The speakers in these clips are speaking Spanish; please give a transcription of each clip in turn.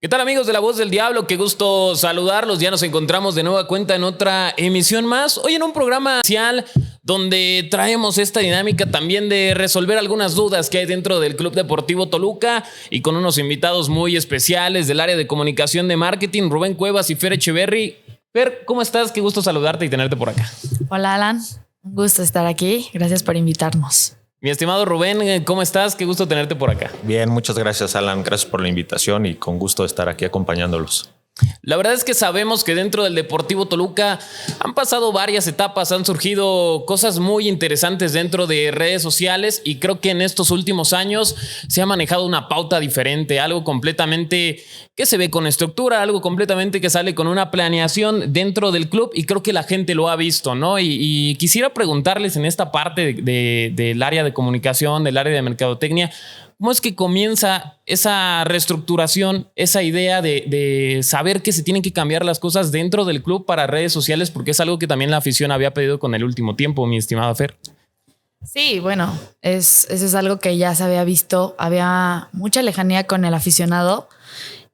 ¿Qué tal, amigos de La Voz del Diablo? Qué gusto saludarlos. Ya nos encontramos de nueva cuenta en otra emisión más. Hoy en un programa especial donde traemos esta dinámica también de resolver algunas dudas que hay dentro del Club Deportivo Toluca y con unos invitados muy especiales del área de comunicación de marketing, Rubén Cuevas y Fer Echeverry. Fer, ¿cómo estás? Qué gusto saludarte y tenerte por acá. Hola, Alan. Un gusto estar aquí. Gracias por invitarnos. Mi estimado Rubén, ¿cómo estás? Qué gusto tenerte por acá. Bien, muchas gracias, Alan. Gracias por la invitación y con gusto de estar aquí acompañándolos. La verdad es que sabemos que dentro del Deportivo Toluca han pasado varias etapas, han surgido cosas muy interesantes dentro de redes sociales y creo que en estos últimos años se ha manejado una pauta diferente, algo completamente que se ve con estructura, algo completamente que sale con una planeación dentro del club y creo que la gente lo ha visto, ¿no? Y quisiera preguntarles en esta parte del área de comunicación, del área de mercadotecnia, ¿cómo es que comienza esa reestructuración, esa idea de saber que se tienen que cambiar las cosas dentro del club para redes sociales? Porque es algo que también la afición había pedido con el último tiempo, mi estimado Fer. Sí, bueno, eso es algo que ya se había visto. Había mucha lejanía con el aficionado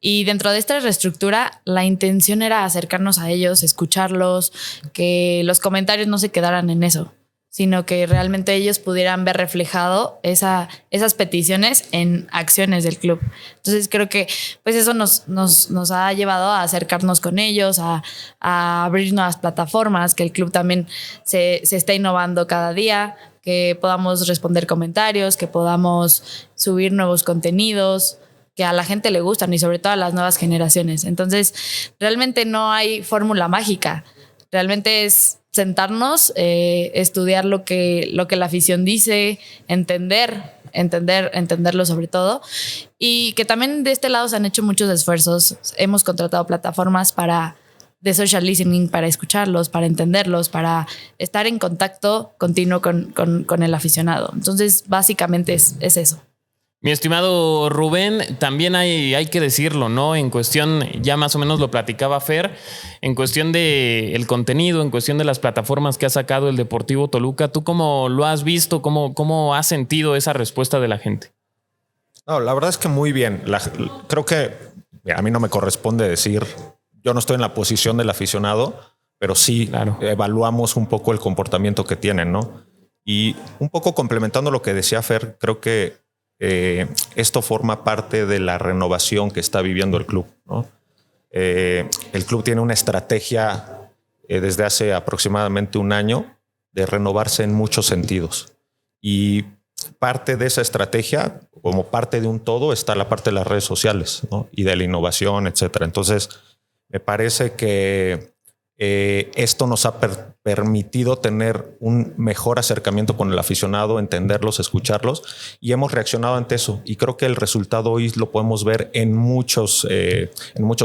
y dentro de esta reestructura la intención era acercarnos a ellos, escucharlos, que los comentarios no se quedaran en eso, sino que realmente ellos pudieran ver reflejado esas peticiones en acciones del club. Entonces creo que pues eso nos ha llevado a acercarnos con ellos, a abrir nuevas plataformas, que el club también se está innovando cada día, que podamos responder comentarios, que podamos subir nuevos contenidos que a la gente le gustan y sobre todo a las nuevas generaciones. Entonces realmente no hay fórmula mágica, realmente es sentarnos, estudiar lo que la afición dice, entenderlo sobre todo, y que también de este lado se han hecho muchos esfuerzos. Hemos contratado plataformas de social listening para escucharlos, para entenderlos, para estar en contacto continuo con el aficionado. Entonces, básicamente es eso. Mi estimado Rubén, también hay que decirlo, ¿no? En cuestión, ya más o menos lo platicaba Fer, en cuestión de el contenido, en cuestión de las plataformas que ha sacado el Deportivo Toluca, ¿tú cómo lo has visto? ¿Cómo has sentido esa respuesta de la gente? No, la verdad es que muy bien. Creo que a mí no me corresponde decir, yo no estoy en la posición del aficionado, pero sí claro, evaluamos un poco el comportamiento que tienen, ¿no? Y un poco complementando lo que decía Fer, creo que esto forma parte de la renovación que está viviendo el club, ¿no? El club tiene una estrategia desde hace aproximadamente un año de renovarse en muchos sentidos. Y parte de esa estrategia, como parte de un todo, está la parte de las redes sociales, ¿no? Y de la innovación, etcétera. Entonces, me parece que esto nos ha permitido tener un mejor acercamiento con el aficionado, entenderlos, escucharlos, y hemos reaccionado ante eso. Y creo que el resultado hoy lo podemos ver en muchos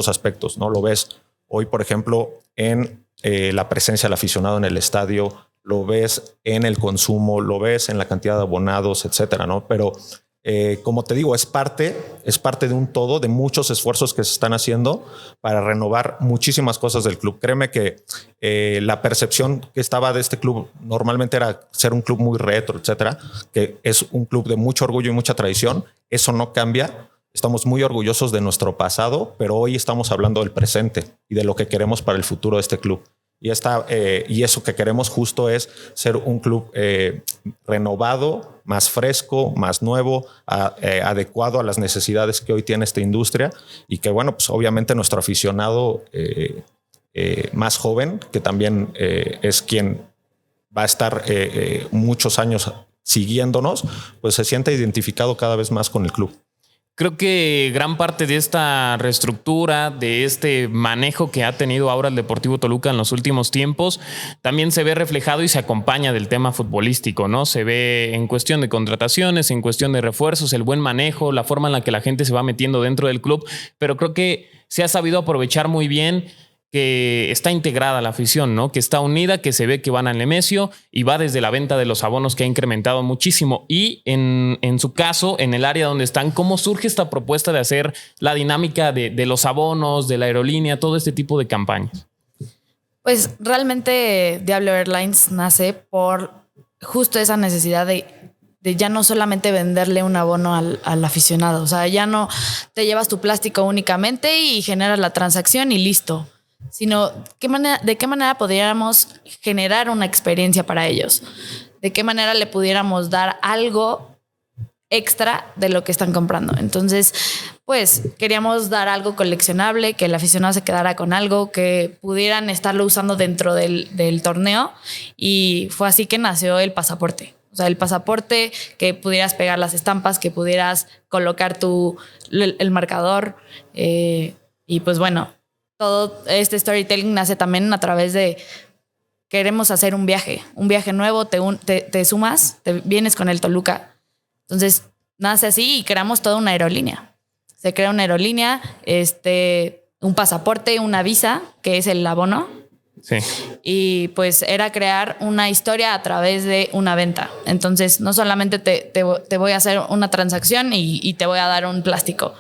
aspectos, ¿no? Lo ves hoy, por ejemplo, en la presencia del aficionado en el estadio, lo ves en el consumo, lo ves en la cantidad de abonados, etcétera, ¿no? Pero como te digo, es parte de un todo, de muchos esfuerzos que se están haciendo para renovar muchísimas cosas del club. Créeme que la percepción que estaba de este club normalmente era ser un club muy retro, etcétera, que es un club de mucho orgullo y mucha tradición. Eso no cambia. Estamos muy orgullosos de nuestro pasado, pero hoy estamos hablando del presente y de lo que queremos para el futuro de este club. Y eso que queremos justo es ser un club renovado, más fresco, más nuevo, adecuado a las necesidades que hoy tiene esta industria y que, bueno, pues obviamente nuestro aficionado más joven, que también es quien va a estar muchos años siguiéndonos, pues se siente identificado cada vez más con el club. Creo que gran parte de esta reestructura, de este manejo que ha tenido ahora el Deportivo Toluca en los últimos tiempos, también se ve reflejado y se acompaña del tema futbolístico, ¿no? Se ve en cuestión de contrataciones, en cuestión de refuerzos, el buen manejo, la forma en la que la gente se va metiendo dentro del club, pero creo que se ha sabido aprovechar muy bien que está integrada la afición, ¿no? Que está unida, que se ve que van al Nemesio y va desde la venta de los abonos que ha incrementado muchísimo. Y en su caso, en el área donde están, ¿cómo surge esta propuesta de hacer la dinámica de los abonos, de la aerolínea, todo este tipo de campañas? Pues realmente Diablo Airlines nace por justo esa necesidad de ya no solamente venderle un abono al aficionado. O sea, ya no te llevas tu plástico únicamente y generas la transacción y listo. Sino de qué manera podríamos generar una experiencia para ellos. De qué manera le pudiéramos dar algo extra de lo que están comprando. Entonces, pues queríamos dar algo coleccionable, que el aficionado se quedara con algo, que pudieran estarlo usando dentro del torneo. Y fue así que nació el pasaporte. O sea, el pasaporte, que pudieras pegar las estampas, que pudieras colocar el marcador. Y pues bueno, todo este storytelling nace también a través de queremos hacer un viaje nuevo, te sumas, te vienes con el Toluca. Entonces nace así y creamos toda una aerolínea. Se crea una aerolínea, un pasaporte, una visa, que es el abono. Sí. Y pues era crear una historia a través de una venta. Entonces no solamente te voy a hacer una transacción y te voy a dar un plástico.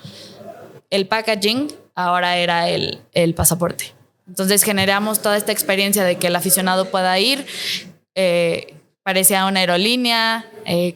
El packaging ahora era el pasaporte. Entonces generamos toda esta experiencia de que el aficionado pueda ir. Parecía una aerolínea,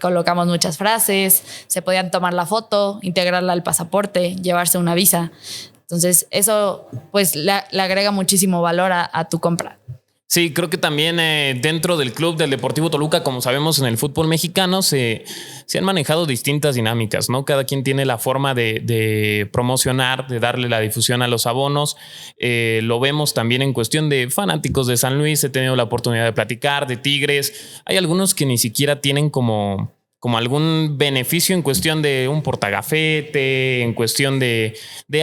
colocamos muchas frases, se podían tomar la foto, integrarla al pasaporte, llevarse una visa. Entonces eso pues le agrega muchísimo valor a tu compra. Sí, creo que también dentro del club del Deportivo Toluca, como sabemos en el fútbol mexicano, se han manejado distintas dinámicas, ¿no? Cada quien tiene la forma de promocionar, de darle la difusión a los abonos. Lo vemos también en cuestión de fanáticos de San Luis. He tenido la oportunidad de platicar, de Tigres. Hay algunos que ni siquiera tienen como algún beneficio en cuestión de un portagafete, en cuestión de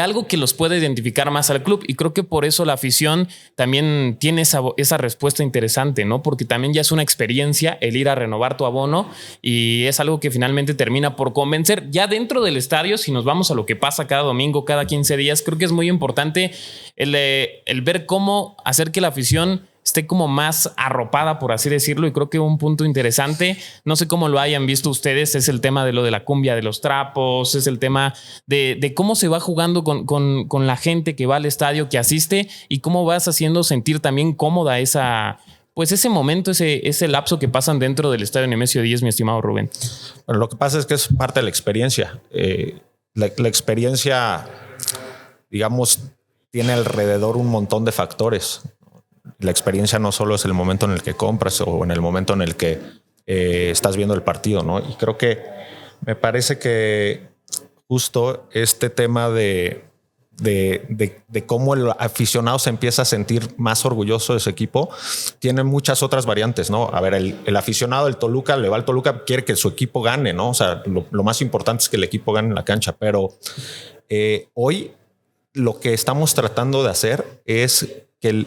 algo que los puede identificar más al club. Y creo que por eso la afición también tiene esa respuesta interesante, ¿no? Porque también ya es una experiencia el ir a renovar tu abono y es algo que finalmente termina por convencer. Ya dentro del estadio, si nos vamos a lo que pasa cada domingo, cada 15 días, creo que es muy importante el ver cómo hacer que la afición esté como más arropada, por así decirlo, y creo que un punto interesante, no sé cómo lo hayan visto ustedes, es el tema de lo de la cumbia de los trapos, es el tema de cómo se va jugando con la gente que va al estadio, que asiste, y cómo vas haciendo sentir también cómoda ese momento, ese lapso que pasan dentro del estadio Nemesio 10, mi estimado Rubén. Bueno, lo que pasa es que es parte de la experiencia. La experiencia, digamos, tiene alrededor un montón de factores. La experiencia no solo es el momento en el que compras o en el momento en el que estás viendo el partido, ¿no? Y creo que me parece que justo este tema de cómo el aficionado se empieza a sentir más orgulloso de su equipo tiene muchas otras variantes, ¿no? A ver, el aficionado del Toluca le va al Toluca, quiere que su equipo gane, ¿no? O sea, lo más importante es que el equipo gane en la cancha, pero hoy lo que estamos tratando de hacer es que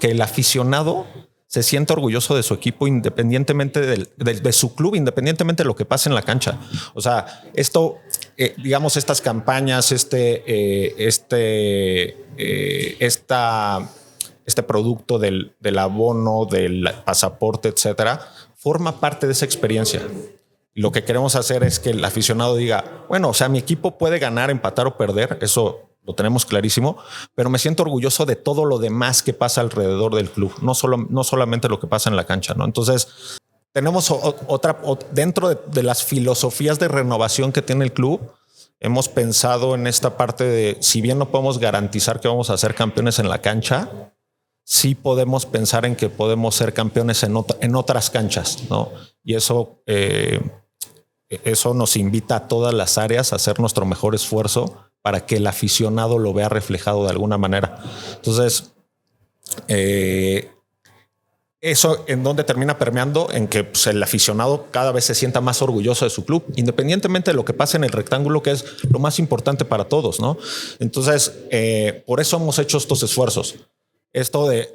el aficionado se siente orgulloso de su equipo independientemente de su club, independientemente de lo que pase en la cancha. O sea, esto, digamos, estas campañas, este producto del abono, del pasaporte, etcétera, forma parte de esa experiencia. Y lo que queremos hacer es que el aficionado diga, bueno, o sea, mi equipo puede ganar, empatar o perder, eso lo tenemos clarísimo, pero me siento orgulloso de todo lo demás que pasa alrededor del club, no solamente lo que pasa en la cancha, ¿no? Entonces, tenemos dentro de las filosofías de renovación que tiene el club, hemos pensado en esta parte de, si bien no podemos garantizar que vamos a ser campeones en la cancha, sí podemos pensar en que podemos ser campeones en otras canchas, ¿no? Y eso nos invita a todas las áreas a hacer nuestro mejor esfuerzo para que el aficionado lo vea reflejado de alguna manera. Entonces, eso en donde termina permeando en que pues, el aficionado cada vez se sienta más orgulloso de su club, independientemente de lo que pase en el rectángulo, que es lo más importante para todos, ¿no? Entonces, por eso hemos hecho estos esfuerzos. Esto de,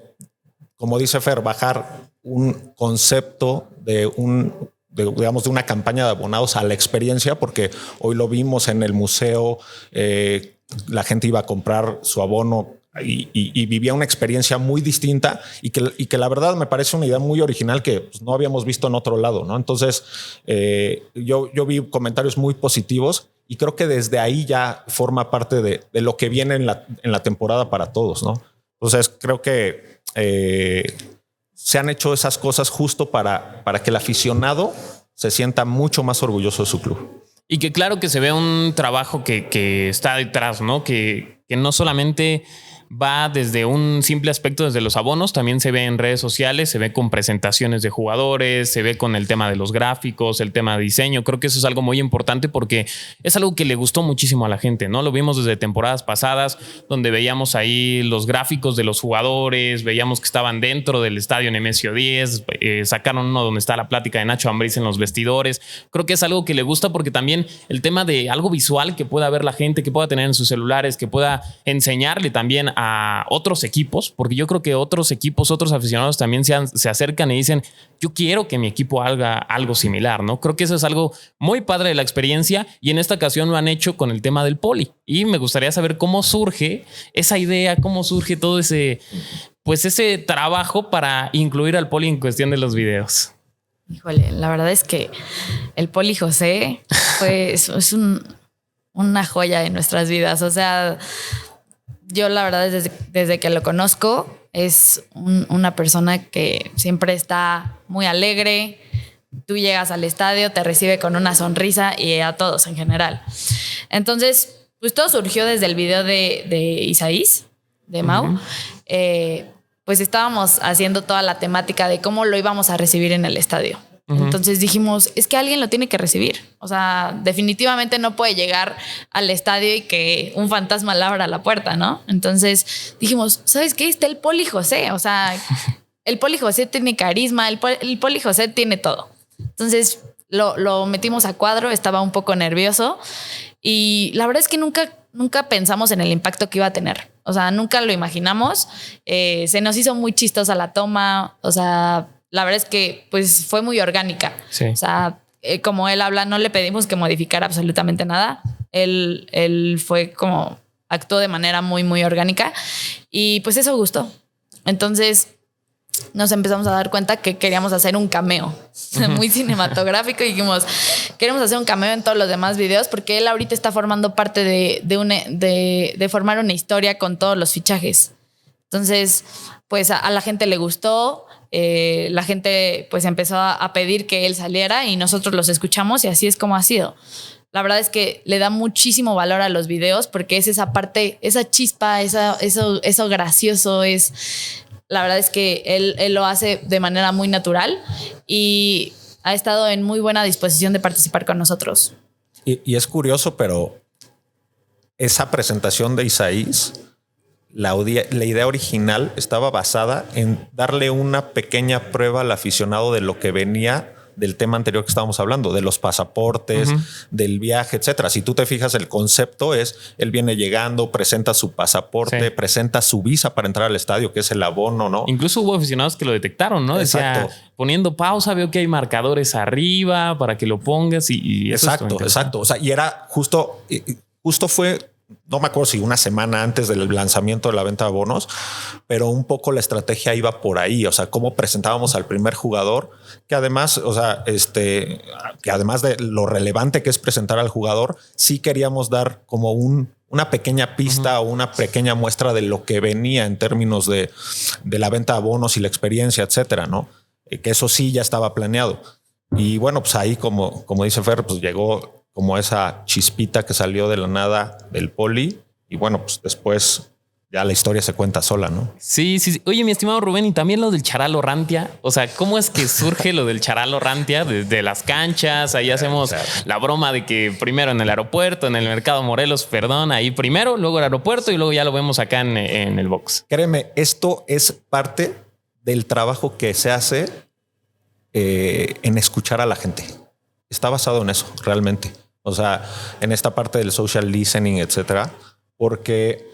como dice Fer, bajar un concepto de una campaña de abonados a la experiencia, porque hoy lo vimos en el museo, la gente iba a comprar su abono y vivía una experiencia muy distinta y que la verdad me parece una idea muy original que pues, no habíamos visto en otro lado, ¿no? Entonces yo vi comentarios muy positivos y creo que desde ahí ya forma parte de lo que viene en la temporada para todos, ¿no? Entonces creo que se han hecho esas cosas justo para que el aficionado se sienta mucho más orgulloso de su club. Y que claro que se ve un trabajo que está detrás, ¿no? Que no solamente va desde un simple aspecto, desde los abonos, también se ve en redes sociales, se ve con presentaciones de jugadores, se ve con el tema de los gráficos, el tema de diseño. Creo que eso es algo muy importante porque es algo que le gustó muchísimo a la gente, ¿no? Lo vimos desde temporadas pasadas, donde veíamos ahí los gráficos de los jugadores, veíamos que estaban dentro del estadio Nemesio 10, sacaron uno donde está la plática de Nacho Ambriz en los vestidores. Creo que es algo que le gusta porque también el tema de algo visual que pueda ver la gente, que pueda tener en sus celulares, que pueda enseñarle también a otros equipos, porque yo creo que otros equipos, otros aficionados también se acercan y dicen, yo quiero que mi equipo haga algo similar, ¿no? Creo que eso es algo muy padre de la experiencia y en esta ocasión lo han hecho con el tema del poli y me gustaría saber cómo surge esa idea, cómo surge todo ese trabajo para incluir al poli en cuestión de los videos. Híjole, la verdad es que el Poli José es una joya de nuestras vidas. O sea, yo la verdad desde que lo conozco es una persona que siempre está muy alegre. Tú llegas al estadio, te recibe con una sonrisa y a todos en general. Entonces, pues todo surgió desde el video de Isaís, de Mau. Uh-huh. Pues estábamos haciendo toda la temática de cómo lo íbamos a recibir en el estadio. Uh-huh. Entonces dijimos, es que alguien lo tiene que recibir. O sea, definitivamente no puede llegar al estadio y que un fantasma le abra la puerta, ¿no? Entonces dijimos, ¿sabes qué? Está el Poli José. O sea, el Poli José tiene carisma, el Poli José tiene todo. Entonces lo metimos a cuadro, estaba un poco nervioso y la verdad es que nunca pensamos en el impacto que iba a tener. O sea, nunca lo imaginamos. Se nos hizo muy chistosa la toma. O sea, la verdad es que pues fue muy orgánica. Sí. O sea, como él habla, no le pedimos que modificara absolutamente nada. Él fue como actuó de manera muy, muy orgánica y pues eso gustó. Entonces nos empezamos a dar cuenta que queríamos hacer un cameo muy cinematográfico y dijimos, queremos hacer un cameo en todos los demás videos porque él ahorita está formando parte de formar una historia con todos los fichajes. Entonces, pues a la gente le gustó, la gente pues empezó a pedir que él saliera y nosotros los escuchamos y así es como ha sido. La verdad es que le da muchísimo valor a los videos porque es esa parte, esa chispa, eso gracioso, la verdad es que él lo hace de manera muy natural y ha estado en muy buena disposición de participar con nosotros. Y es curioso, pero esa presentación de Isaís, la idea original estaba basada en darle una pequeña prueba al aficionado de lo que venía del tema anterior que estábamos hablando, de los pasaportes, uh-huh, del viaje, etcétera. Si tú te fijas, el concepto es, él viene llegando, presenta su pasaporte, sí, presenta su visa para entrar al estadio, que es el abono, ¿no? Incluso hubo aficionados que lo detectaron, ¿no? Decía, poniendo pausa, veo que hay marcadores arriba para que lo pongas y eso. Exacto. O sea, y era justo fue, no me acuerdo si una semana antes del lanzamiento de la venta de abonos, pero un poco la estrategia iba por ahí. O sea, cómo presentábamos al primer jugador, que además, o sea, que además de lo relevante que es presentar al jugador, sí queríamos dar como una pequeña pista, uh-huh, o una pequeña muestra de lo que venía en términos de la venta de abonos y la experiencia, etcétera, ¿no? Que eso sí ya estaba planeado. Y bueno, pues ahí, como dice Fer, pues llegó como esa chispita que salió de la nada del Poli y bueno, pues después ya la historia se cuenta sola, ¿no? Sí. Oye, mi estimado Rubén, y también lo del Charal Orrantia. O sea, ¿cómo es que surge lo del Charal Orrantia? Desde las canchas, ahí hacemos la broma de que primero en el aeropuerto, en el Mercado Morelos, perdón, ahí primero, luego el aeropuerto y luego ya lo vemos acá en el box. Créeme, esto es parte del trabajo que se hace en escuchar a la gente. Está basado en eso, realmente. O sea, en esta parte del social listening, etcétera, porque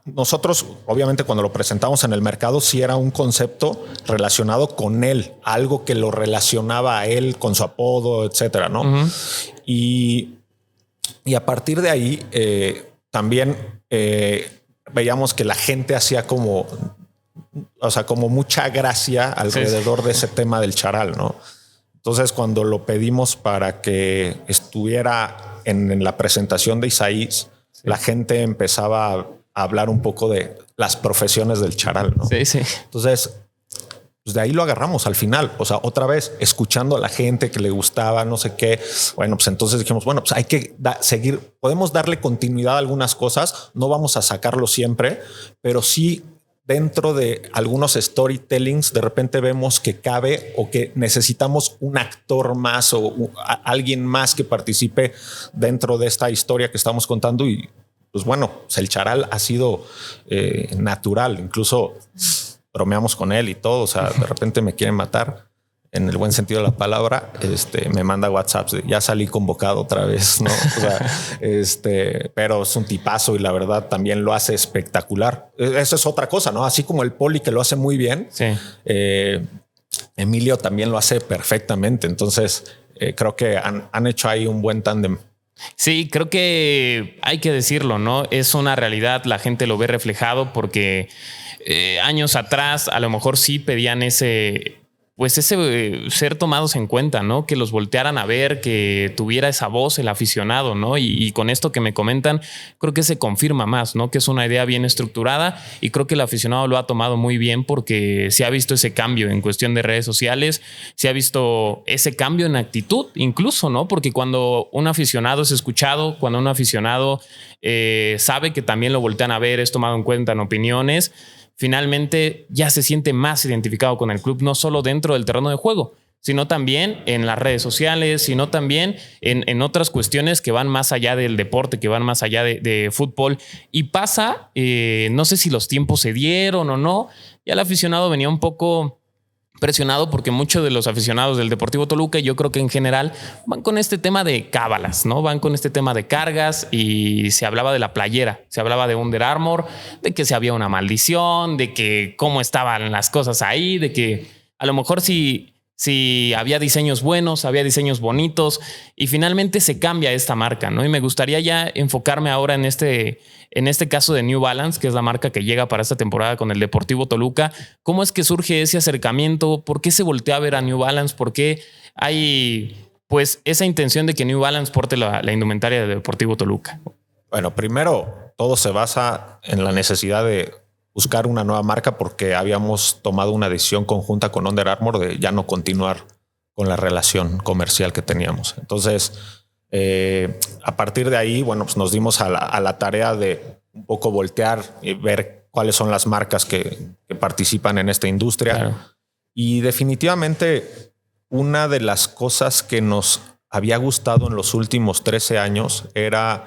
nosotros, obviamente, cuando lo presentamos en el mercado, sí era un concepto relacionado con él, algo que lo relacionaba a él con su apodo, etcétera, ¿no? Uh-huh. Y a partir de ahí, también veíamos que la gente hacía como mucha gracia alrededor de ese tema del charal, ¿no? Entonces, cuando lo pedimos para que estuviera en la presentación de Isaís, la gente empezaba a hablar un poco de las profesiones del charal, ¿no? Sí. Entonces, pues de ahí lo agarramos al final. O sea, otra vez escuchando a la gente que le gustaba, no sé qué. Bueno, pues entonces dijimos, bueno, pues hay que seguir. Podemos darle continuidad a algunas cosas. No vamos a sacarlo siempre, pero sí dentro de algunos storytellings de repente vemos que cabe o que necesitamos un actor más o alguien más que participe dentro de esta historia que estamos contando. Y pues bueno, el charal ha sido natural. Incluso bromeamos con él y todo. O sea, de repente me quieren matar en el buen sentido de la palabra. Me manda WhatsApps de ya salí convocado otra vez, ¿no? O sea, pero es un tipazo y la verdad también lo hace espectacular. Eso es otra cosa, ¿no? Así como el Poli que lo hace muy bien. Sí. Emilio también lo hace perfectamente. Entonces creo que han hecho ahí un buen tándem. Sí, creo que hay que decirlo, ¿no? Es una realidad, la gente lo ve reflejado porque años atrás a lo mejor sí pedían ese ser tomados en cuenta, ¿no? Que los voltearan a ver, que tuviera esa voz el aficionado, ¿no? Y con esto que me comentan, creo que se confirma más, ¿no? Que es una idea bien estructurada y creo que el aficionado lo ha tomado muy bien porque se ha visto ese cambio en cuestión de redes sociales, se ha visto ese cambio en actitud incluso, ¿no? Porque cuando un aficionado es escuchado, cuando un aficionado sabe que también lo voltean a ver, es tomado en cuenta en opiniones, finalmente ya se siente más identificado con el club, no solo dentro del terreno de juego, sino también en las redes sociales, sino también en otras cuestiones que van más allá del deporte, que van más allá de fútbol. Y pasa, no sé si los tiempos se dieron o no, ya el aficionado venía un poco presionado porque muchos de los aficionados del Deportivo Toluca, y yo creo que en general, van con este tema de cábalas, ¿no? Van con este tema de cargas y se hablaba de la playera, se hablaba de Under Armour, de que se había una maldición, de que cómo estaban las cosas ahí, de que a lo mejor si había diseños buenos, había diseños bonitos y finalmente se cambia esta marca, ¿no? Y me gustaría ya enfocarme ahora en este caso de New Balance, que es la marca que llega para esta temporada con el Deportivo Toluca. ¿Cómo es que surge ese acercamiento? ¿Por qué se voltea a ver a New Balance? ¿Por qué hay pues esa intención de que New Balance porte la indumentaria del Deportivo Toluca? Bueno, primero todo se basa en la necesidad de buscar una nueva marca porque habíamos tomado una decisión conjunta con Under Armour de ya no continuar con la relación comercial que teníamos. Entonces, a partir de ahí, bueno, pues nos dimos a la tarea de un poco voltear y ver cuáles son las marcas que participan en esta industria. Claro. Y definitivamente una de las cosas que nos había gustado en los últimos 13 años era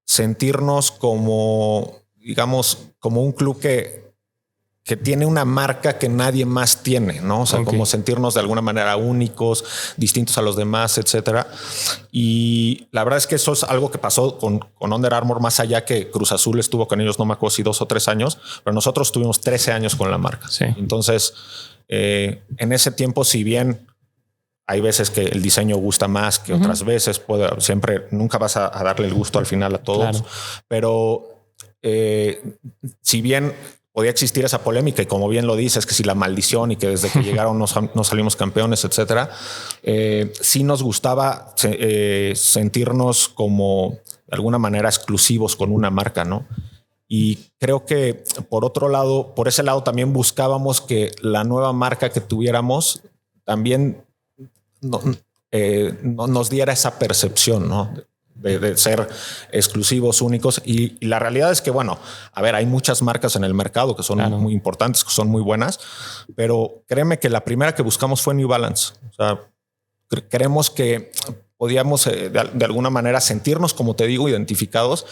sentirnos como, digamos, como un club que tiene una marca que nadie más tiene, ¿no? O sea, como sentirnos de alguna manera únicos, distintos a los demás, etcétera. Y la verdad es que eso es algo que pasó con Under Armour, más allá que Cruz Azul estuvo con ellos, no me acuerdo si 2 o 3 años, pero nosotros tuvimos 13 años con la marca. Sí. Entonces, en ese tiempo, si bien hay veces que el diseño gusta más que otras veces, siempre nunca vas a darle el gusto al final a todos, claro. Pero si bien podía existir esa polémica y como bien lo dices, que si la maldición y que desde que llegaron no salimos campeones, etcétera, sí nos gustaba sentirnos como de alguna manera exclusivos con una marca, ¿no? Y creo que por ese lado también buscábamos que la nueva marca que tuviéramos también no nos diera esa percepción, ¿no? De ser exclusivos, únicos. Y la realidad es que, bueno, a ver, hay muchas marcas en el mercado que son muy importantes, que son muy buenas, pero créeme que la primera que buscamos fue New Balance. O sea, creemos que podíamos de alguna manera sentirnos, como te digo, identificados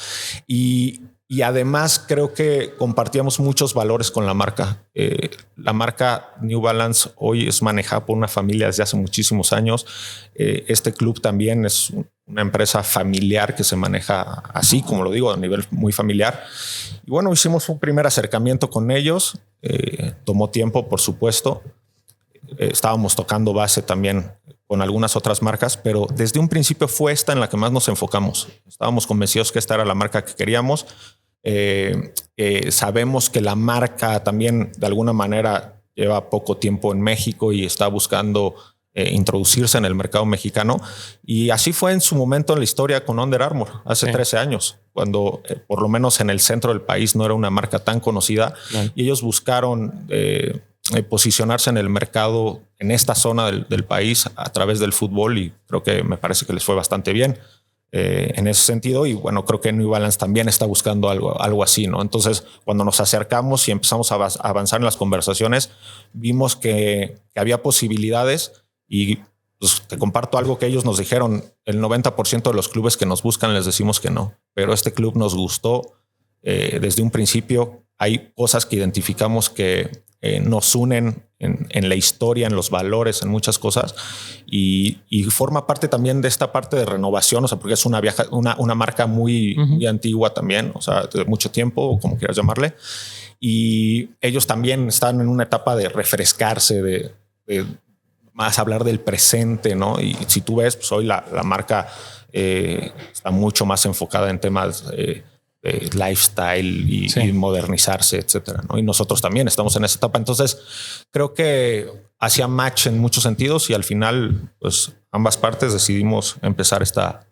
y además creo que compartíamos muchos valores con la marca. La marca New Balance hoy es manejada por una familia desde hace muchísimos años. Este club también es una empresa familiar que se maneja así, como lo digo, a nivel muy familiar. Y bueno, hicimos un primer acercamiento con ellos. Tomó tiempo, por supuesto. Estábamos tocando base también con algunas otras marcas, pero desde un principio fue esta en la que más nos enfocamos. Estábamos convencidos que esta era la marca que queríamos. Sabemos que la marca también de alguna manera lleva poco tiempo en México y está buscando introducirse en el mercado mexicano. Y así fue en su momento en la historia con Under Armour, hace 13 años. cuando por lo menos en el centro del país no era una marca tan conocida. Claro. Y ellos buscaron posicionarse en el mercado en esta zona del país a través del fútbol, y creo que me parece que les fue bastante bien en ese sentido. Y bueno, creo que New Balance también está buscando algo así, ¿no? Entonces, cuando nos acercamos y empezamos a avanzar en las conversaciones, vimos que había posibilidades. Y pues te comparto algo que ellos nos dijeron: el 90% de los clubes que nos buscan les decimos que no, pero este club nos gustó desde un principio. Hay cosas que identificamos que nos unen en la historia, en los valores, en muchas cosas, y forma parte también de esta parte de renovación, o sea, porque es una marca muy antigua también, o sea, de mucho tiempo, como quieras llamarle, y ellos también están en una etapa de refrescarse, de más hablar del presente, ¿no? Y si tú ves, pues hoy la marca está mucho más enfocada en temas lifestyle y modernizarse, etcétera, ¿no? Y nosotros también estamos en esa etapa. Entonces creo que hacía match en muchos sentidos, y al final, pues ambas partes decidimos empezar esta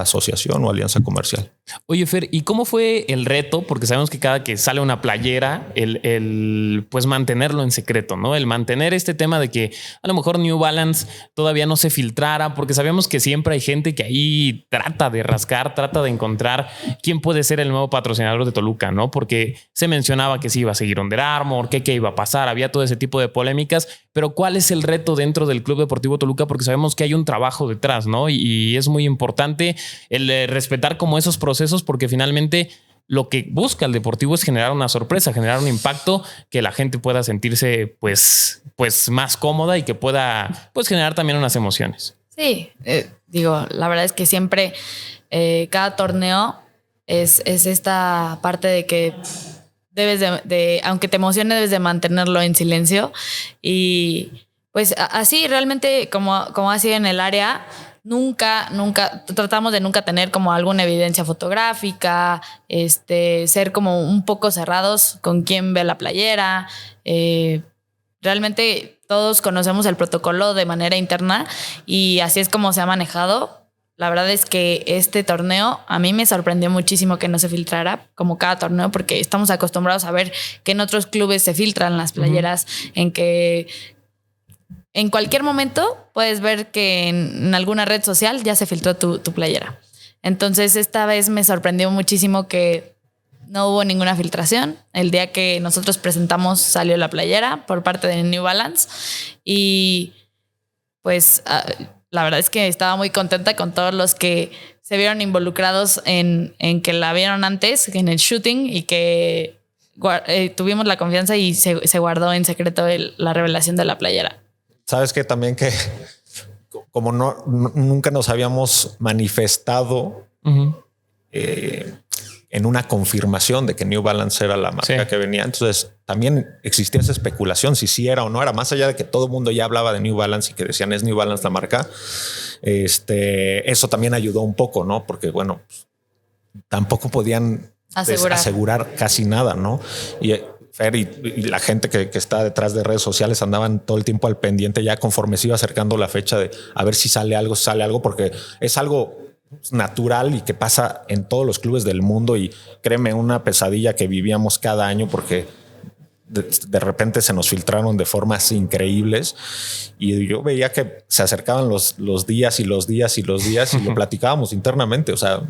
asociación o alianza comercial. Oye, Fer, ¿y cómo fue el reto? Porque sabemos que cada que sale una playera, el pues mantenerlo en secreto, ¿no? El mantener este tema de que a lo mejor New Balance todavía no se filtrara, porque sabemos que siempre hay gente que ahí trata de rascar, trata de encontrar quién puede ser el nuevo patrocinador de Toluca, ¿no? Porque se mencionaba que sí iba a seguir Under Armour, qué iba a pasar, había todo ese tipo de polémicas, pero ¿cuál es el reto dentro del Club Deportivo Toluca? Porque sabemos que hay un trabajo detrás, ¿no? Y es muy importante el respetar como esos procesos, porque finalmente lo que busca el deportivo es generar una sorpresa, generar un impacto, que la gente pueda sentirse pues más cómoda y que pueda pues generar también unas emociones. Sí, la verdad es que siempre cada torneo es esta parte de que debes de aunque te emocione, debes de mantenerlo en silencio, y pues así realmente como ha sido en el área. Nunca tratamos de nunca tener como alguna evidencia fotográfica, ser como un poco cerrados con quién ve la playera. Realmente todos conocemos el protocolo de manera interna, y así es como se ha manejado. La verdad es que este torneo a mí me sorprendió muchísimo que no se filtrara, como cada torneo, porque estamos acostumbrados a ver que en otros clubes se filtran las playeras, en que en cualquier momento puedes ver que en alguna red social ya se filtró tu playera. Entonces esta vez me sorprendió muchísimo que no hubo ninguna filtración. El día que nosotros presentamos salió la playera por parte de New Balance, y pues la verdad es que estaba muy contenta con todos los que se vieron involucrados en que la vieron antes, en el shooting, y que tuvimos la confianza y se guardó en secreto la revelación de la playera. Sabes que también que como nunca nos habíamos manifestado en una confirmación de que New Balance era la marca que venía, entonces también existía esa especulación si sí era o no era, más allá de que todo el mundo ya hablaba de New Balance y que decían es New Balance la marca. Eso también ayudó un poco, ¿no? Porque bueno, tampoco podían asegurar casi nada, ¿no? Y Fer y la gente que está detrás de redes sociales andaban todo el tiempo al pendiente, ya conforme se iba acercando la fecha, de a ver si sale algo, porque es algo natural y que pasa en todos los clubes del mundo. Y créeme, una pesadilla que vivíamos cada año, porque de repente se nos filtraron de formas increíbles, y yo veía que se acercaban los días y lo platicábamos internamente, o sea,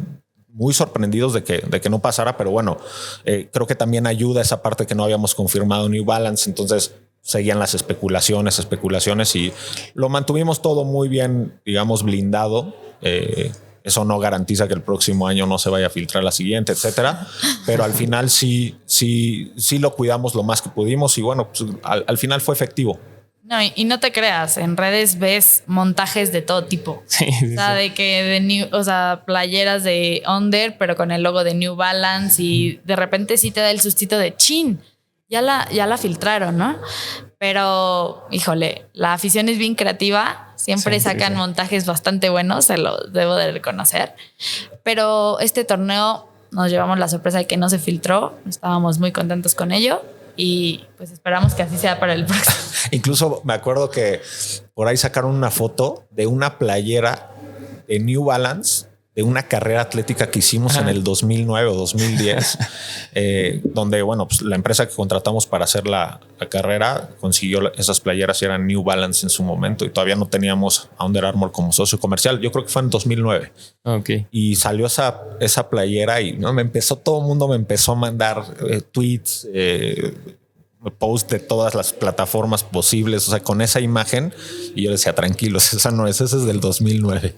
muy sorprendidos de que no pasara, pero bueno, creo que también ayuda esa parte que no habíamos confirmado New Balance, entonces seguían las especulaciones, y lo mantuvimos todo muy bien, digamos, blindado. Eso no garantiza que el próximo año no se vaya a filtrar la siguiente, etcétera, pero al final sí lo cuidamos lo más que pudimos, y bueno, pues al final fue efectivo. No, y no te creas, en redes ves montajes de todo tipo. Sí, o sea, de que playeras de Under, pero con el logo de New Balance, y de repente sí te da el sustito de chin, ya la filtraron, ¿no? Pero, híjole, la afición es bien creativa, siempre sacan montajes bastante buenos, se lo debo de reconocer. Pero este torneo nos llevamos la sorpresa de que no se filtró, estábamos muy contentos con ello, y pues esperamos que así sea para el próximo. Incluso me acuerdo que por ahí sacaron una foto de una playera de New Balance de una carrera atlética que hicimos en el 2009 o 2010, donde, bueno, pues la empresa que contratamos para hacer la carrera consiguió esas playeras y eran New Balance en su momento y todavía no teníamos a Under Armour como socio comercial. Yo creo que fue en 2009. Okay. Y salió esa playera y no todo el mundo me empezó a mandar tweets, post de todas las plataformas posibles, o sea, con esa imagen. Y yo decía, tranquilos, esa no es, esa es del 2009.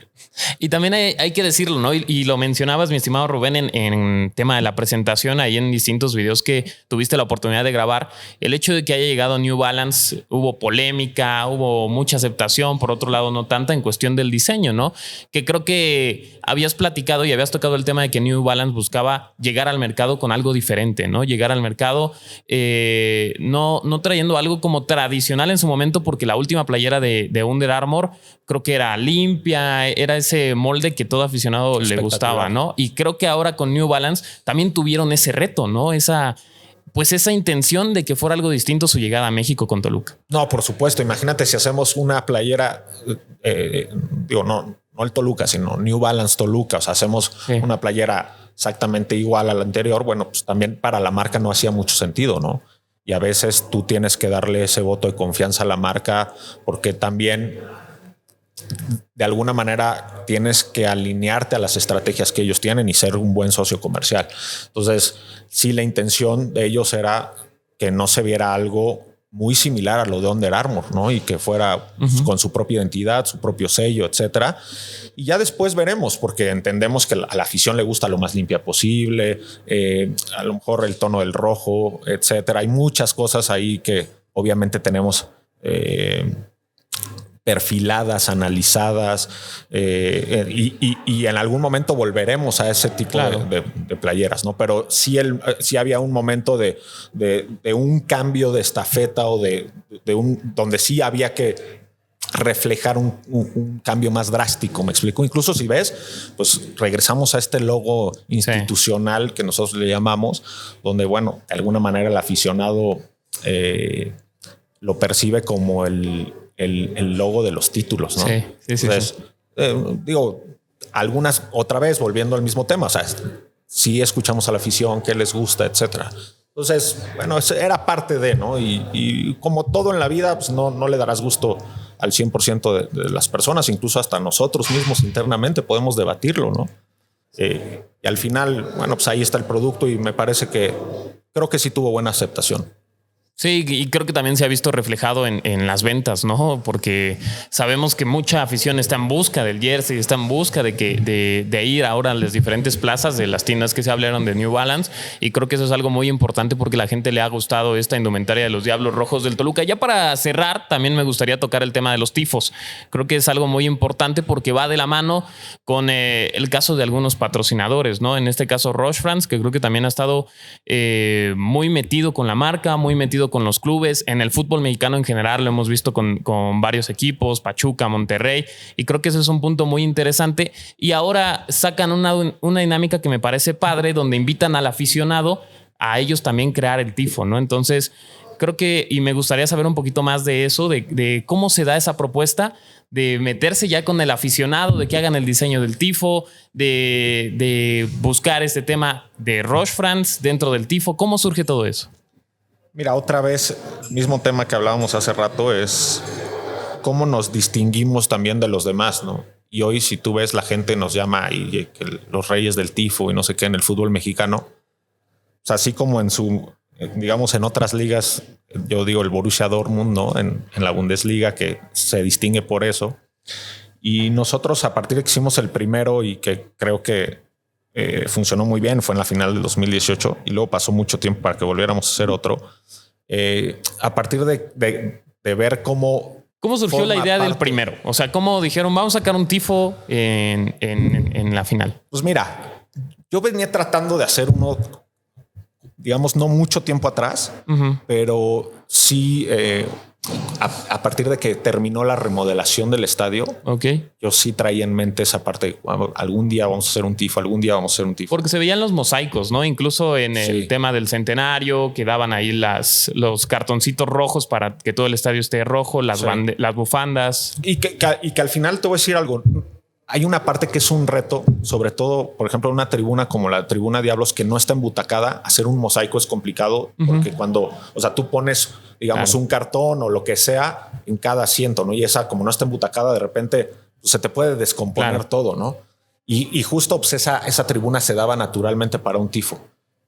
Y también hay que decirlo, ¿no? Y lo mencionabas, mi estimado Rubén, en tema de la presentación, ahí en distintos videos que tuviste la oportunidad de grabar. El hecho de que haya llegado New Balance, hubo polémica, hubo mucha aceptación, por otro lado no tanta en cuestión del diseño, ¿no? Que creo que habías platicado y habías tocado el tema de que New Balance buscaba llegar al mercado con algo diferente, ¿no? Llegar al mercado no trayendo algo como tradicional en su momento, porque la última playera de Under Armour creo que era limpia, era ese molde que todo aficionado le gustaba, ¿no? Y creo que ahora con New Balance también tuvieron ese reto, ¿no? Esa intención de que fuera algo distinto su llegada a México con Toluca. No, por supuesto. Imagínate si hacemos una playera, no el Toluca, sino New Balance Toluca. O sea, hacemos una playera exactamente igual a la anterior. Bueno, pues también para la marca no hacía mucho sentido, ¿no? Y a veces tú tienes que darle ese voto de confianza a la marca, porque también de alguna manera tienes que alinearte a las estrategias que ellos tienen y ser un buen socio comercial. Entonces, sí, la intención de ellos era que no se viera algo muy similar a lo de Under Armour, ¿no? Y que fuera con su propia identidad, su propio sello, etcétera. Y ya después veremos, porque entendemos que a la afición le gusta lo más limpia posible, a lo mejor el tono del rojo, etcétera. Hay muchas cosas ahí que obviamente tenemos perfiladas, analizadas, y en algún momento volveremos a ese tipo de playeras, ¿no? Pero sí había un momento de un cambio de estafeta o donde sí había que reflejar un cambio más drástico, me explico. Incluso si ves, pues regresamos a este logo institucional que nosotros le llamamos, donde, bueno, de alguna manera el aficionado lo percibe como el logo de los títulos, ¿no? Sí. Entonces, algunas, otra vez, volviendo al mismo tema, o sea, sí escuchamos a la afición, qué les gusta, etcétera. Entonces, bueno, eso era parte de, ¿no? Y como todo en la vida, pues no le darás gusto al 100% de las personas, incluso hasta nosotros mismos internamente podemos debatirlo, ¿no? Y al final, bueno, pues ahí está el producto y me parece que creo que sí tuvo buena aceptación. Sí, y creo que también se ha visto reflejado en las ventas, ¿no? Porque sabemos que mucha afición está en busca del jersey, está en busca de ir ahora a las diferentes plazas de las tiendas que se hablaron de New Balance, y creo que eso es algo muy importante porque a la gente le ha gustado esta indumentaria de los Diablos Rojos del Toluca. Ya para cerrar, también me gustaría tocar el tema de los tifos. Creo que es algo muy importante porque va de la mano con el caso de algunos patrocinadores, ¿no? En este caso Roche France, que creo que también ha estado muy metido con la marca, muy metido con los clubes. En el fútbol mexicano en general lo hemos visto con varios equipos, Pachuca, Monterrey, y creo que ese es un punto muy interesante. Y ahora sacan una dinámica que me parece padre, donde invitan al aficionado a ellos también crear el tifo, ¿no? Entonces creo que, y me gustaría saber un poquito más de eso, de cómo se da esa propuesta de meterse ya con el aficionado, de que hagan el diseño del tifo, de buscar este tema de Roche France dentro del tifo. ¿Cómo surge todo eso? Mira, otra vez, mismo tema que hablábamos hace rato, es cómo nos distinguimos también de los demás, ¿no? Y hoy, si tú ves, la gente nos llama y que los reyes del tifo y no sé qué en el fútbol mexicano. O sea, así como en otras ligas, yo digo el Borussia Dortmund, ¿no? En la Bundesliga, que se distingue por eso. Y nosotros, a partir de que hicimos el primero y que creo que funcionó muy bien, fue en la final del 2018 y luego pasó mucho tiempo para que volviéramos a hacer otro. A partir de ver cómo surgió la idea del primero, o sea, cómo dijeron vamos a sacar un tifo en la final. Pues mira, yo venía tratando de hacer uno, digamos, no mucho tiempo atrás, pero sí a partir de que terminó la remodelación del estadio, yo sí traía en mente esa parte. Algún día vamos a hacer un tifo, algún día vamos a hacer un tifo. Porque se veían los mosaicos, ¿no? Incluso en el tema del centenario, que daban ahí los cartoncitos rojos para que todo el estadio esté rojo, las bufandas. Y que al final te voy a decir algo. hay una parte que es un reto, sobre todo, por ejemplo, una tribuna como la tribuna Diablos que no está embutacada, hacer un mosaico es complicado porque cuando, o sea, tú pones, digamos, un cartón o lo que sea en cada asiento, ¿no? Y esa, como no está embutacada, de repente pues, se te puede descomponer todo, ¿no? Y justo pues, esa tribuna se daba naturalmente para un tifo.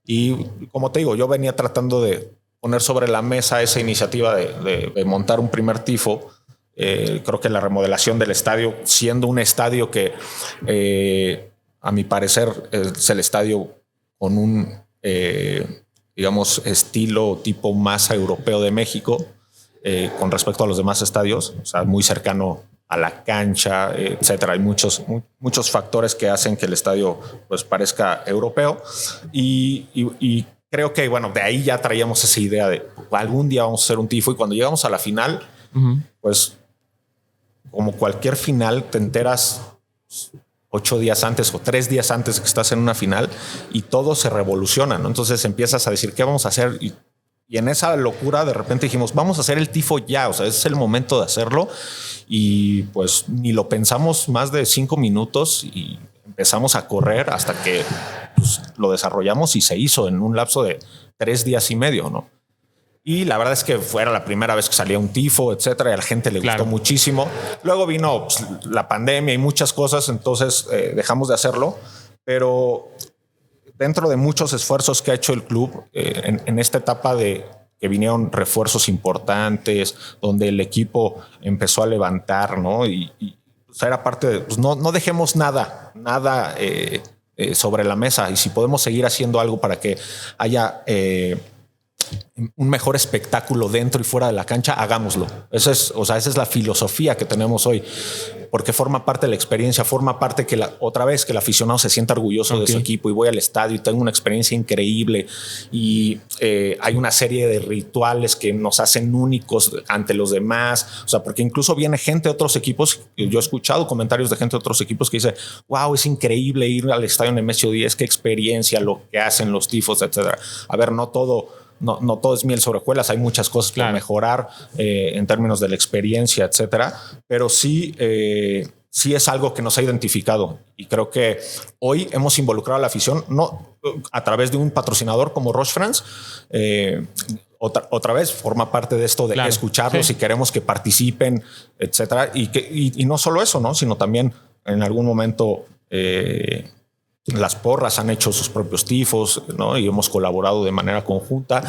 Y como te digo, yo venía tratando de poner sobre la mesa esa iniciativa de montar un primer tifo. Creo que la remodelación del estadio, siendo un estadio que a mi parecer es el estadio con un digamos estilo tipo más europeo de México con respecto a los demás estadios, o sea, muy cercano a la cancha, etcétera. Hay muchos factores que hacen que el estadio pues parezca europeo y creo que bueno, de ahí ya traíamos esa idea de algún día vamos a hacer un tifo y cuando llegamos a la final pues como cualquier final, te enteras 8 días antes o 3 días antes de que estás en una final y todo se revoluciona, ¿no? Entonces empiezas a decir, ¿qué vamos a hacer? Y en esa locura de repente dijimos, vamos a hacer el tifo ya, o sea, es el momento de hacerlo. Y pues ni lo pensamos más de 5 minutos y empezamos a correr hasta que pues, lo desarrollamos y se hizo en un lapso de 3 días y medio, ¿no? Y la verdad es que fuera la primera vez que salía un tifo, etcétera, y a la gente le gustó muchísimo. Luego vino pues, la pandemia y muchas cosas, entonces dejamos de hacerlo. Pero dentro de muchos esfuerzos que ha hecho el club en esta etapa de que vinieron refuerzos importantes, donde el equipo empezó a levantar, ¿no? Y pues, era parte de, pues, no dejemos nada sobre la mesa. Y si podemos seguir haciendo algo para que haya un mejor espectáculo dentro y fuera de la cancha, hagámoslo. Esa es la filosofía que tenemos hoy, porque forma parte de la experiencia, forma parte que otra vez que el aficionado se sienta orgulloso de su equipo y voy al estadio y tengo una experiencia increíble y hay una serie de rituales que nos hacen únicos ante los demás. O sea, porque incluso viene gente de otros equipos. Yo he escuchado comentarios de gente de otros equipos que dice, wow, es increíble ir al estadio Nemesio 10, qué experiencia, lo que hacen los tifos, etcétera. A ver, no todo es miel sobre hojuelas, hay muchas cosas por mejorar en términos de la experiencia, etcétera, pero sí es algo que nos ha identificado y creo que hoy hemos involucrado a la afición no a través de un patrocinador como Roche France. Otra vez forma parte de esto de escucharlos y queremos que participen, etcétera, y no solo eso, ¿no? Sino también en algún momento las porras han hecho sus propios tifos, ¿no? Y hemos colaborado de manera conjunta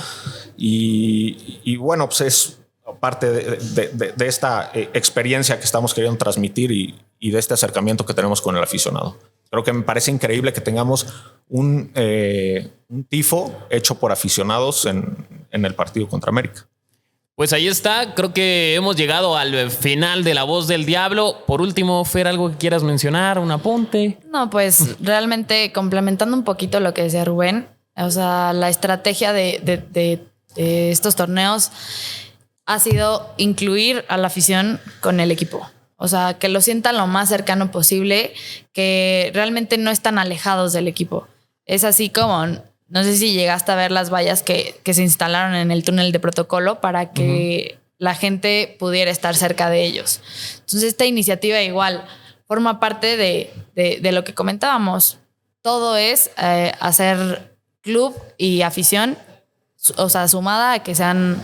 y bueno, pues es parte de esta experiencia que estamos queriendo transmitir y de este acercamiento que tenemos con el aficionado. Creo que me parece increíble que tengamos un tifo hecho por aficionados en el partido contra América. Pues ahí está, creo que hemos llegado al final de La Voz del Diablo. Por último, Fer, ¿algo que quieras mencionar? ¿Un apunte? No, pues realmente complementando un poquito lo que decía Rubén, o sea, la estrategia de estos torneos ha sido incluir a la afición con el equipo. O sea, que lo sientan lo más cercano posible, que realmente no están alejados del equipo. Es así como... No sé si llegaste a ver las vallas que se instalaron en el túnel de protocolo para que la gente pudiera estar cerca de ellos. Entonces, esta iniciativa igual forma parte de lo que comentábamos. Todo es hacer club y afición, o sea, sumada a que sean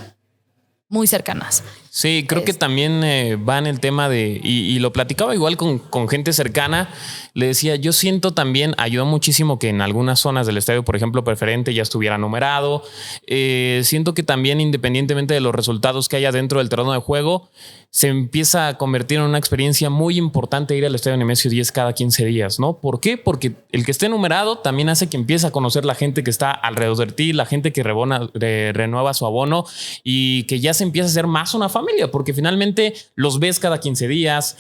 muy cercanas. Sí, creo que también va en el tema de... Y lo platicaba igual con gente cercana. Le decía, yo siento también, ayudó muchísimo que en algunas zonas del estadio, por ejemplo, preferente, ya estuviera numerado. Siento que también, independientemente de los resultados que haya dentro del terreno de juego, se empieza a convertir en una experiencia muy importante ir al estadio Nemesio 10 cada 15 días, ¿no? ¿Por qué? Porque el que esté numerado también hace que empiece a conocer la gente que está alrededor de ti, la gente que renueva su abono y que ya se empieza a hacer más una familia, porque finalmente los ves cada 15 días,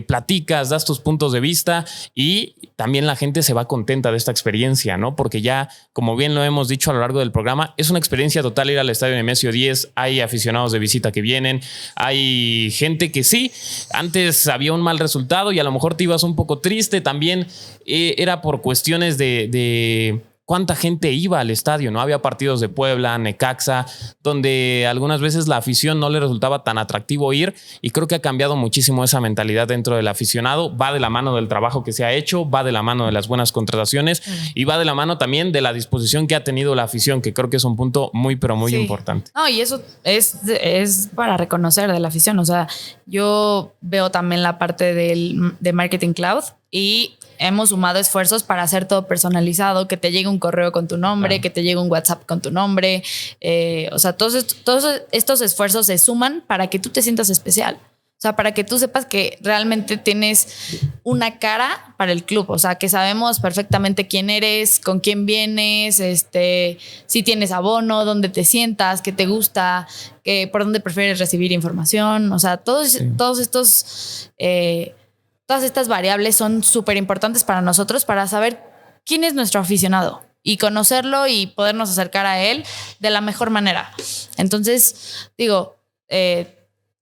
platicas, das tus puntos de vista y también la gente se va contenta de esta experiencia, ¿no? Porque ya, como bien lo hemos dicho a lo largo del programa, es una experiencia total ir al estadio Nemesio 10. Hay aficionados de visita que vienen, hay gente que sí, antes había un mal resultado y a lo mejor te ibas un poco triste. También era por cuestiones de cuánta gente iba al estadio, ¿no? Había partidos de Puebla, Necaxa, donde algunas veces la afición no le resultaba tan atractivo ir, y creo que ha cambiado muchísimo esa mentalidad dentro del aficionado. Va de la mano del trabajo que se ha hecho, va de la mano de las buenas contrataciones y va de la mano también de la disposición que ha tenido la afición, que creo que es un punto muy, pero muy importante. No, y eso es para reconocer de la afición. O sea, yo veo también la parte de Marketing Cloud y hemos sumado esfuerzos para hacer todo personalizado, que te llegue un correo con tu nombre, que te llegue un WhatsApp con tu nombre. O sea, todos estos esfuerzos se suman para que tú te sientas especial. O sea, para que tú sepas que realmente tienes una cara para el club. O sea, que sabemos perfectamente quién eres, con quién vienes, si tienes abono, dónde te sientas, qué te gusta, por dónde prefieres recibir información. O sea, todas estas variables son súper importantes para nosotros para saber quién es nuestro aficionado y conocerlo y podernos acercar a él de la mejor manera. Entonces, digo,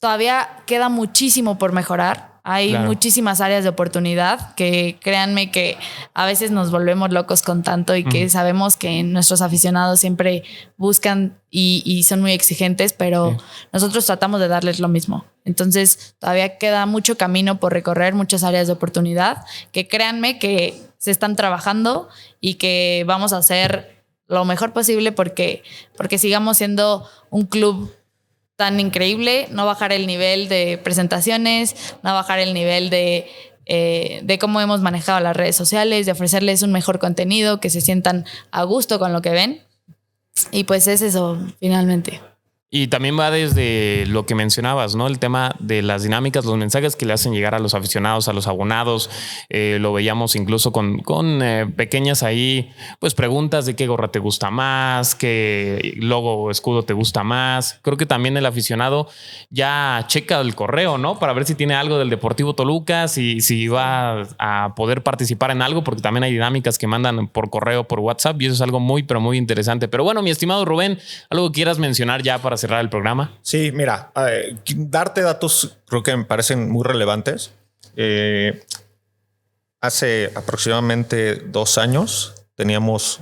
todavía queda muchísimo por mejorar. Hay muchísimas áreas de oportunidad que créanme que a veces nos volvemos locos con tanto y que sabemos que nuestros aficionados siempre buscan y son muy exigentes, pero nosotros tratamos de darles lo mismo. Entonces todavía queda mucho camino por recorrer, muchas áreas de oportunidad que créanme que se están trabajando y que vamos a hacer lo mejor posible porque sigamos siendo un club tan increíble, no bajar el nivel de presentaciones, no bajar el nivel de cómo hemos manejado las redes sociales, de ofrecerles un mejor contenido, que se sientan a gusto con lo que ven. Y pues es eso, finalmente. Y también va desde lo que mencionabas, ¿no? El tema de las dinámicas, los mensajes que le hacen llegar a los aficionados, a los abonados. Lo veíamos incluso con pequeñas ahí, pues preguntas de qué gorra te gusta más, qué logo o escudo te gusta más. Creo que también el aficionado ya checa el correo, ¿no? Para ver si tiene algo del Deportivo Toluca, si va a poder participar en algo, porque también hay dinámicas que mandan por correo, por WhatsApp, y eso es algo muy, pero muy interesante. Pero bueno, mi estimado Rubén, algo que quieras mencionar ya para cerrar el programa. Sí, mira, darte datos creo que me parecen muy relevantes. Hace aproximadamente 2 años teníamos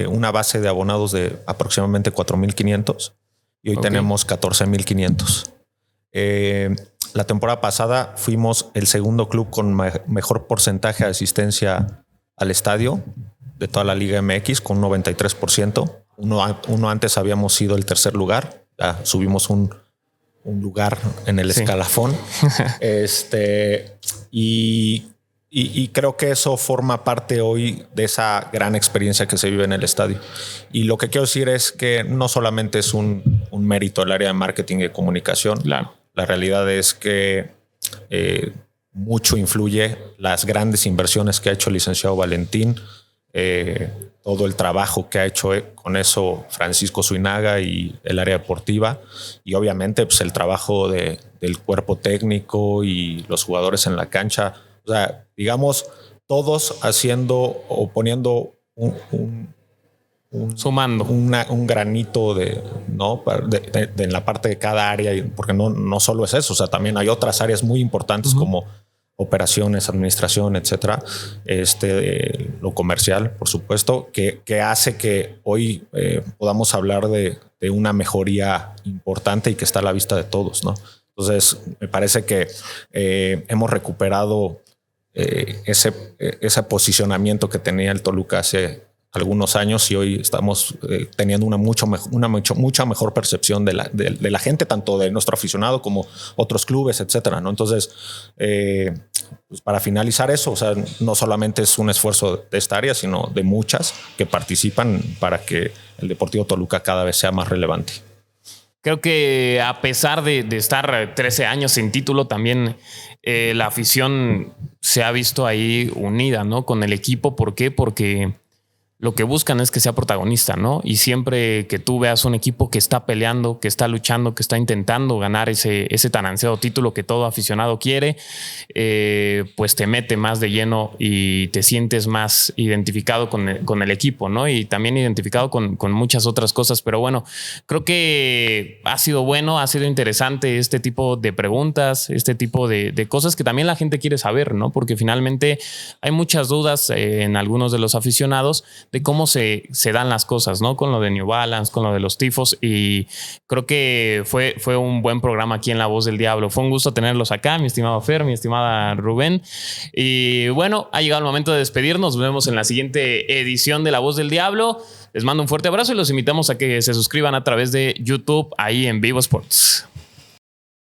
una base de abonados de aproximadamente 4,500 y hoy tenemos 14,500. La temporada pasada fuimos el segundo club con mejor porcentaje de asistencia al estadio de toda la Liga MX, con 93%. Uno antes habíamos sido el tercer lugar. Ya subimos un lugar en el escalafón. Y creo que eso forma parte hoy de esa gran experiencia que se vive en el estadio. Y lo que quiero decir es que no solamente es un mérito del área de marketing y de comunicación. Claro. La realidad es que mucho influye las grandes inversiones que ha hecho el licenciado Valentín, todo el trabajo que ha hecho con eso Francisco Zuinaga y el área deportiva, y obviamente pues el trabajo del cuerpo técnico y los jugadores en la cancha. O sea, digamos, todos haciendo o poniendo sumando un granito en la parte de cada área, porque no solo es eso, o sea, también hay otras áreas muy importantes como operaciones, administración, etcétera, lo comercial, por supuesto, que hace que hoy podamos hablar de una mejoría importante y que está a la vista de todos, ¿no? Entonces, me parece que hemos recuperado ese posicionamiento que tenía el Toluca hace algunos años, y hoy estamos teniendo una mucha mejor percepción de la gente, tanto de nuestro aficionado como otros clubes, etcétera, ¿no? Entonces, pues para finalizar eso, o sea, no solamente es un esfuerzo de esta área, sino de muchas que participan para que el Deportivo Toluca cada vez sea más relevante. Creo que a pesar de estar 13 años sin título, también la afición se ha visto ahí unida, ¿no? Con el equipo. ¿Por qué? Porque lo que buscan es que sea protagonista, ¿no? Y siempre que tú veas un equipo que está peleando, que está luchando, que está intentando ganar ese tan ansiado título que todo aficionado quiere, pues te mete más de lleno y te sientes más identificado con el equipo, ¿no? Y también identificado con muchas otras cosas. Pero bueno, creo que ha sido bueno, ha sido interesante este tipo de preguntas, este tipo de cosas que también la gente quiere saber, ¿no? Porque finalmente hay muchas dudas en algunos de los aficionados de cómo se dan las cosas, ¿no? Con lo de New Balance, con lo de los tifos, y creo que fue un buen programa aquí en La Voz del Diablo. Fue un gusto tenerlos acá, mi estimado Fer, mi estimada Rubén. Y bueno, ha llegado el momento de despedirnos. Nos vemos en la siguiente edición de La Voz del Diablo. Les mando un fuerte abrazo y los invitamos a que se suscriban a través de YouTube ahí en Vivo Sports.